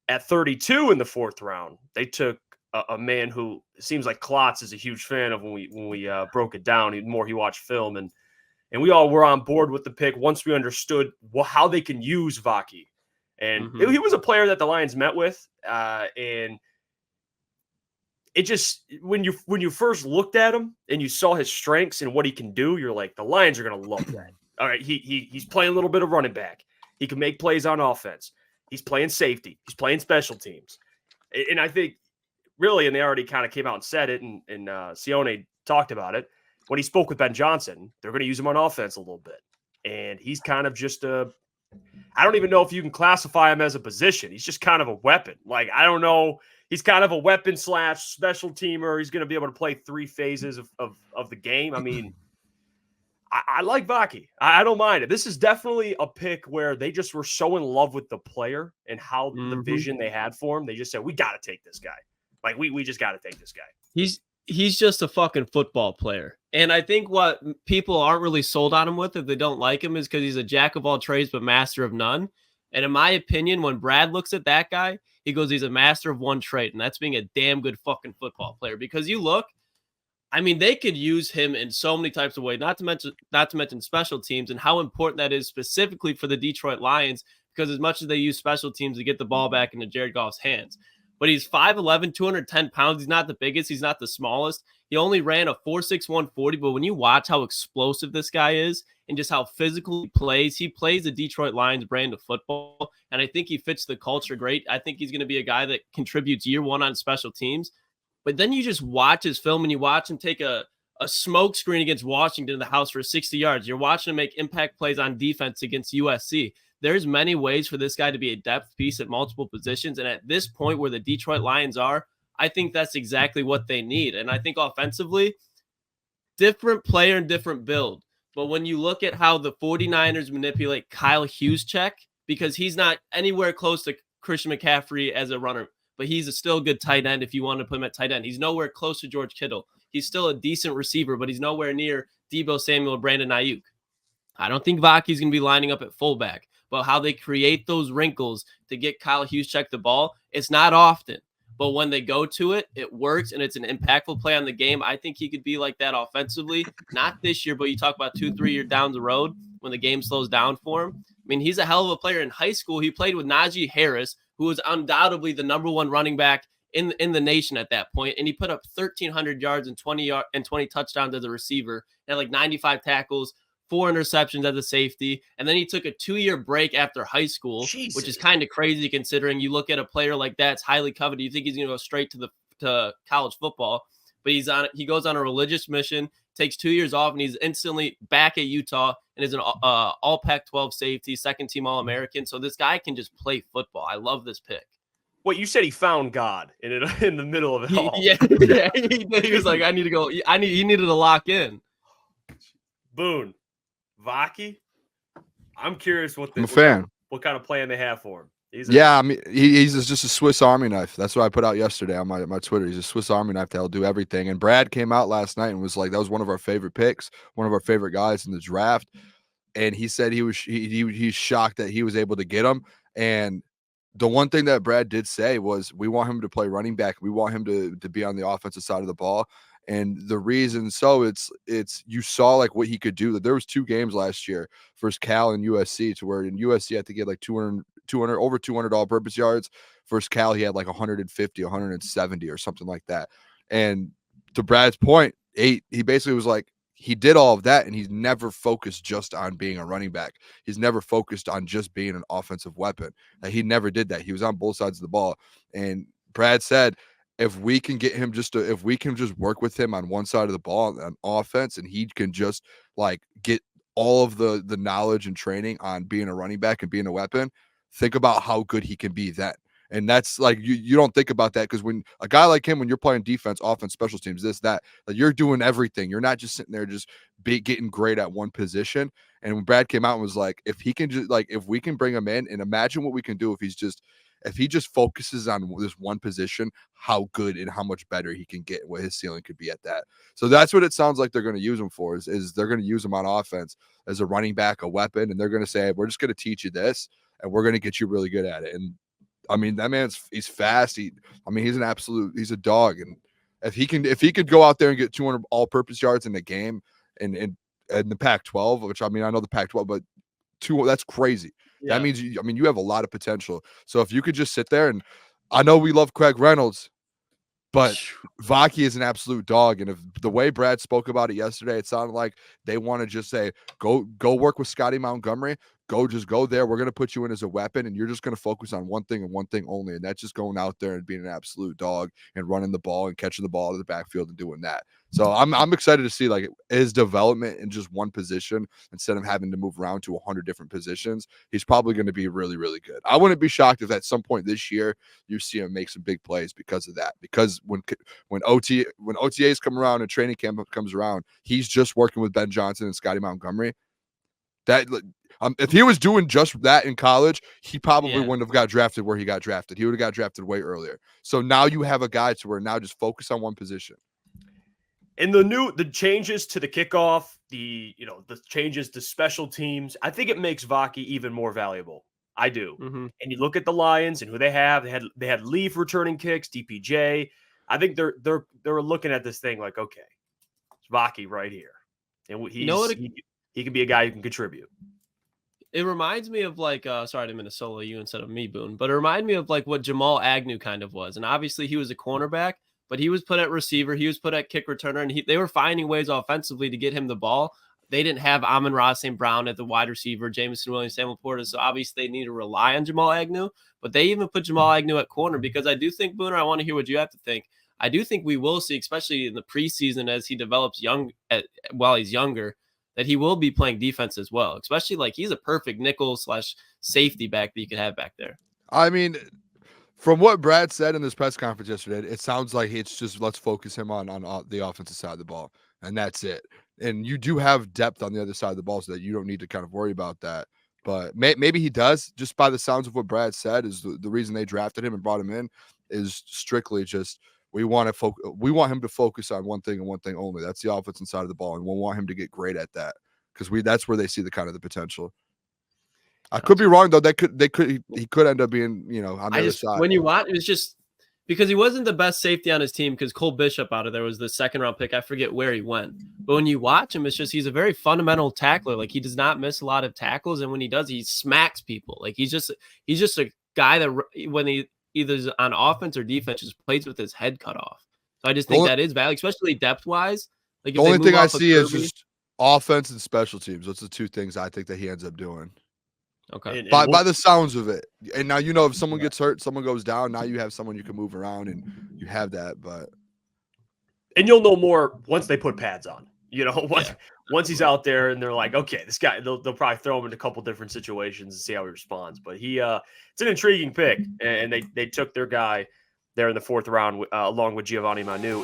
at 32 in the 4th round, they took a man who seems like Klotz is a huge fan of when we broke it down. The more he watched film, and we all were on board with the pick once we understood how they can use Vaki. And he was a player that the Lions met with, and it just when you first looked at him and you saw his strengths and what he can do, you're like, the Lions are going to love that. All right, he's playing a little bit of running back. He can make plays on offense. He's playing safety. He's playing special teams. And I think really, and they already kind of came out and said it, and Sione talked about it, when he spoke with Ben Johnson, they're going to use him on offense a little bit. And he's kind of just I don't even know if you can classify him as a position. He's just kind of a weapon. Like, I don't know. He's kind of a weapon / special teamer. He's going to be able to play 3 phases of the game. I mean, I like Vaki. I don't mind it. This is definitely a pick where they just were so in love with the player and how the vision they had for him. They just said, we got to take this guy. Like, we just got to take this guy. He's just a fucking football player. And I think what people aren't really sold on him with if they don't like him is because he's a jack of all trades but master of none. And in my opinion, when Brad looks at that guy, he goes, he's a master of one trait, and that's being a damn good fucking football player. Because you look, I mean, they could use him in so many types of ways, not to mention special teams and how important that is specifically for the Detroit Lions, because as much as they use special teams to get the ball back into Jared Goff's hands. But he's 5'11", 210 pounds. He's not the biggest. He's not the smallest. He only ran a 4.6 140. But when you watch how explosive this guy is and just how physical he plays the Detroit Lions brand of football. And I think he fits the culture great. I think he's going to be a guy that contributes year one on special teams. But then you just watch his film and you watch him take a smoke screen against Washington in the house for 60 yards. You're watching him make impact plays on defense against USC. There's many ways for this guy to be a depth piece at multiple positions. And at this point where the Detroit Lions are, I think that's exactly what they need. And I think offensively, different player and different build. But when you look at how the 49ers manipulate Kyle Juszczyk, because he's not anywhere close to Christian McCaffrey as a runner, but he's still a good tight end if you want to put him at tight end. He's nowhere close to George Kittle. He's still a decent receiver, but he's nowhere near Deebo Samuel or Brandon Ayuk. I don't think Vaki's going to be lining up at fullback. But how they create those wrinkles to get Kyle Juszczyk the ball, it's not often. But when they go to it, it works, and it's an impactful play on the game. I think he could be like that offensively. Not this year, but you talk about 2-3 years down the road when the game slows down for him. I mean, he's a hell of a player. In high school, he played with Najee Harris, who was undoubtedly the number 1 running back in the nation at that point, and he put up 1,300 yards and 20 touchdowns as a receiver, and like 95 tackles, 4 interceptions as a safety, and then he took a 2-year break after high school, which is kind of crazy considering you look at a player like that, it's highly coveted. You think he's going to go straight to college football, but he goes on a religious mission, takes 2 years off, and he's instantly back at Utah and is an all Pac-12 safety, second team All-American. So this guy can just play football. I love this pick. Well, you said he found God in the middle of it all. Yeah, he was like, I need to go. He needed to lock in. Boone. Vaki, I'm curious what kind of plan they have for him. I mean, he's just a Swiss Army knife. That's what I put out yesterday on my Twitter. He's a Swiss Army knife that'll do everything. And Brad came out last night and was like, that was one of our favorite picks, one of our favorite guys in the draft. And he said he's shocked that he was able to get him. And the one thing that Brad did say was, we want him to play running back. We want him to be on the offensive side of the ball. And the reason it's you saw like what he could do. That there was 2 games last year versus Cal and USC, to where in USC I think he had like 200 over 200 all-purpose yards. Versus Cal he had like 150, 170 or something like that. And to Brad's point, he basically was like, he did all of that and he's never focused just on being a running back. He's never focused on just being an offensive weapon. Like, he never did that. He was on both sides of the ball. And Brad said, if we can get him if we can just work with him on one side of the ball on offense, and he can just like get all of the knowledge and training on being a running back and being a weapon, think about how good he can be then. And that's like, you don't think about that, because when a guy like him, when you're playing defense, offense, special teams, that you're doing everything. You're not just sitting there just getting great at one position. And when Brad came out and was like, if he can just if we can bring him in, and imagine what we can do if he just focuses on this one position, how good and how much better he can get, what his ceiling could be at that. So that's what it sounds like they're going to use him for, is they're going to use him on offense as a running back, a weapon. And they're going to say, we're just going to teach you this, and we're going to get you really good at it. And I mean, he's fast. He's a dog. And if he could go out there and get 200 all-purpose yards in the game in the Pac-12, which I know the Pac-12, but that's crazy. Yeah. That means you have a lot of potential. So if you could just sit there, and I know we love Craig Reynolds, but Vaki is an absolute dog. And if the way Brad spoke about it yesterday, it sounded like they want to just say, go work with Scotty Montgomery. Just go there. We're going to put you in as a weapon, and you're just going to focus on one thing and one thing only. And that's just going out there and being an absolute dog and running the ball and catching the ball out of the backfield and doing that. So I'm excited to see like his development in just one position instead of having to move around to 100 different positions. He's probably going to be really, really good. I wouldn't be shocked if at some point this year you see him make some big plays because of that. Because when OTAs come around and training camp comes around, he's just working with Ben Johnson and Scotty Montgomery. That if he was doing just that in college, he probably wouldn't have got drafted where he got drafted. He would have got drafted way earlier. So now you have a guy to where now just focus on one position. And the changes to the kickoff, the changes to special teams, I think it makes Vaki even more valuable. I do. Mm-hmm. And you look at the Lions and who they have. They had Leaf returning kicks, DPJ. I think they're looking at this thing like, okay, it's Vaki right here, and he can be a guy who can contribute. It reminds me of like, sorry, I didn't mean to solo you instead of me, Boone, but it reminded me of like what Jamal Agnew kind of was. And obviously he was a cornerback, but he was put at receiver. He was put at kick returner, and they were finding ways offensively to get him the ball. They didn't have Amon-Ra St. Brown at the wide receiver, Jameson Williams, Samuel Porter. So obviously they need to rely on Jamal Agnew, but they even put Jamal Agnew at corner because I do think, Booner, I want to hear what you have to think. I do think we will see, especially in the preseason as he develops while he's younger, that he will be playing defense as well, especially like he's a perfect nickel/safety back that you could have back there. I mean, from what Brad said in this press conference yesterday, it sounds like it's just let's focus him on the offensive side of the ball, and that's it. And you do have depth on the other side of the ball so that you don't need to kind of worry about that. But maybe he does, just by the sounds of what Brad said, is the reason they drafted him and brought him in is strictly just we want him to focus on one thing and one thing only. That's the offensive side of the ball, and we want him to get great at that because that's where they see the kind of the potential. I could be wrong though. He could end up being, on the other side. When you watch, it's just because he wasn't the best safety on his team because Cole Bishop out of there was the second round pick. I forget where he went, but when you watch him, it's just he's a very fundamental tackler. Like he does not miss a lot of tackles, and when he does, he smacks people. Like he's just a guy that when he either is on offense or defense just plays with his head cut off. So I just think that is value, especially depth wise. Like the only thing I see is just offense and special teams. Those are the two things I think that he ends up doing. Okay. By the sounds of it. And now, if someone gets hurt, someone goes down, now you have someone you can move around and you have that. And you'll know more once they put pads on. Once he's out there and they're like, okay, this guy, they'll probably throw him in a couple different situations and see how he responds. But it's an intriguing pick, and they took their guy there in the fourth round along with Giovanni Manu.